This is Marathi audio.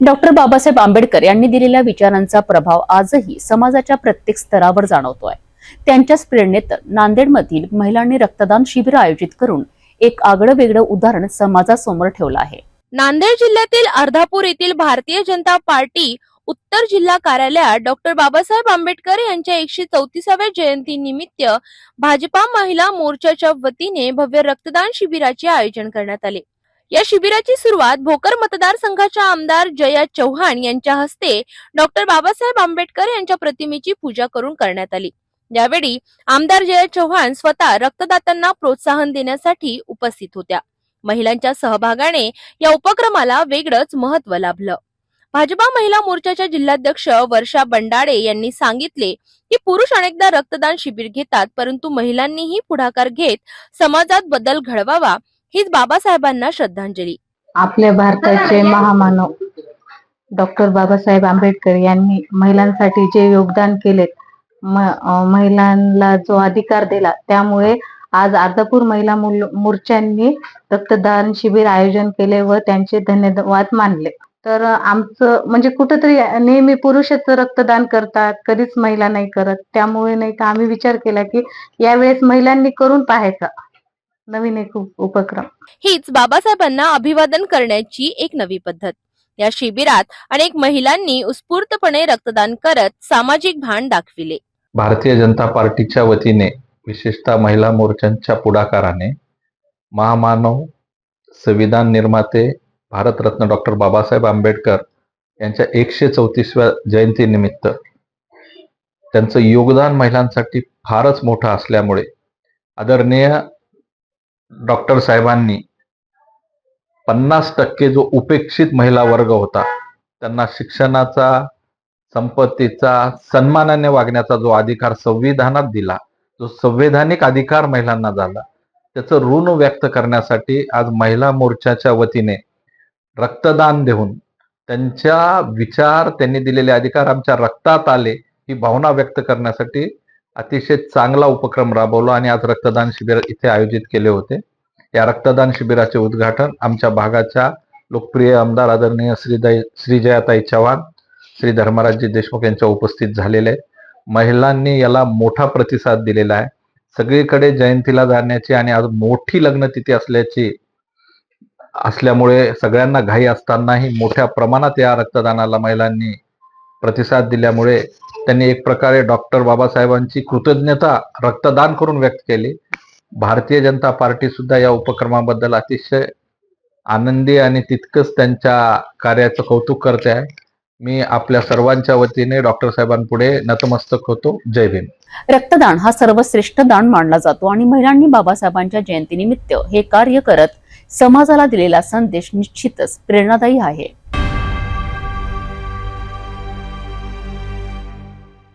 डॉक्टर बाबासाहेब आंबेडकर यांनी दिलेल्या विचारांचा प्रभाव आजही समाजाच्या प्रत्येक स्तरावर जाणवतोय। त्यांच्याच प्रेरणेत नांदेडमधील महिलांनी रक्तदान शिबिर आयोजित करून एक आगळं वेगळं उदाहरण समाजासमोर ठेवलं आहे। नांदेड जिल्ह्यातील अर्धापूर येथील भारतीय जनता पार्टी उत्तर जिल्हा कार्यालयात डॉक्टर बाबासाहेब आंबेडकर यांच्या 134व्या जयंती निमित्त भाजपा महिला मोर्चाच्या वतीने भव्य रक्तदान शिबिराचे आयोजन करण्यात आले। या शिबिराची सुरुवात भोकर मतदारसंघाच्या आमदार जया चव्हाण यांच्या हस्ते डॉक्टर बाबासाहेब आंबेडकर यांच्या प्रतिमेची पूजा करून करण्यात आली। यावेळी आमदार जया चव्हाण स्वतः रक्तदात्यांना प्रोत्साहन देण्यासाठी उपस्थित होत्या। महिलांच्या सहभागाने या उपक्रमाला वेगळंच महत्त्व लाभलं। भाजपा महिला मोर्चाच्या जिल्हाध्यक्ष वर्षा बंडाळे यांनी सांगितले की पुरुष अनेकदा रक्तदान शिबिर घेतात, परंतु महिलांनीही पुढाकार घेत समाजात बदल घडवावा हीच बाबासाहेबांना श्रद्धांजली। आपल्या भारताचे महामानव डॉक्टर बाबासाहेब आंबेडकर यांनी महिलांसाठी जे योगदान केले, महिलांना जो अधिकार दिला, त्यामुळे आज अर्धापूर महिला मोर्चांनी रक्तदान शिबिर आयोजन केले व त्यांचे धन्यवाद मानले। तर आमचं म्हणजे कुठेतरी नेहमी पुरुषच रक्तदान करतात, कधीच महिला नाही करत, त्यामुळे नाही तर आम्ही विचार केला की यावेळेस महिलांनी करून पाहायचा नवीन एक उपक्रम। हीच बाबासाहेबांना अभिवादन करण्याची एक नवी पद्धत। या शिबिरात अनेक महिलांनी उत्स्फूर्तपणे रक्तदान करत सामाजिक भान दाखविले। भारतीय जनता पार्टीच्या वतीने विशेषतः महिला मोर्चांच्या पुढाकाराने महामानव संविधान निर्माते भारतरत्न डॉक्टर बाबासाहेब आंबेडकर यांच्या 134व्या जयंती निमित्त त्यांचं योगदान महिलांसाठी फारच मोठं असल्यामुळे आदरणीय डॉक्टर साहेबांनी 50% जो उपेक्षित महिला वर्ग होता त्यांना शिक्षणाचा, संपत्तीचा, सन्मानाने वागण्याचा जो अधिकार संविधानात दिला, जो संवैधानिक अधिकार महिलांना झाला, त्याचं ऋण व्यक्त करण्यासाठी आज महिला मोर्चाच्या वतीने रक्तदान देऊन त्यांच्या विचार, त्यांनी दिलेले अधिकार आमच्या रक्तात आले ही भावना व्यक्त करण्यासाठी अतिशय चांगला उपक्रम राबवला आणि आज रक्तदान शिबिर इथे आयोजित केले होते। या रक्तदान शिबिराचे उद्घाटन आमच्या भागाच्या लोकप्रिय आमदार आदरणीय श्री जयाताई चव्हाण, श्री धर्मराजजी देशमुख यांच्या उपस्थित झालेले आहे। महिलांनी याला मोठा प्रतिसाद दिलेला आहे। सगळीकडे जयंतीला जाण्याची आणि आज मोठी लग्नतिथी असल्यामुळे सगळ्यांना घाई असतानाही मोठ्या प्रमाणात या रक्तदानाला महिलांनी प्रतिसाद दिल्यामुळे त्यांनी एक प्रकारे डॉक्टर बाबासाहेबांची कृतज्ञता रक्तदान करून व्यक्त केली। भारतीय जनता पार्टी सुद्धा या उपक्रमाबद्दल अतिशय आनंदी आणि तितकंच त्यांच्या कार्याचं कौतुक करते आहे। मी आपल्या सर्वांच्या वतीने डॉक्टर साहेबांपुढे नतमस्तक होतो। जय भीम। रक्तदान हा सर्वश्रेष्ठ दान मानला जातो आणि महिलांनी बाबासाहेबांच्या जयंतीनिमित्त हे कार्य करत समाजाला दिलेला संदेश निश्चितच प्रेरणादायी आहे।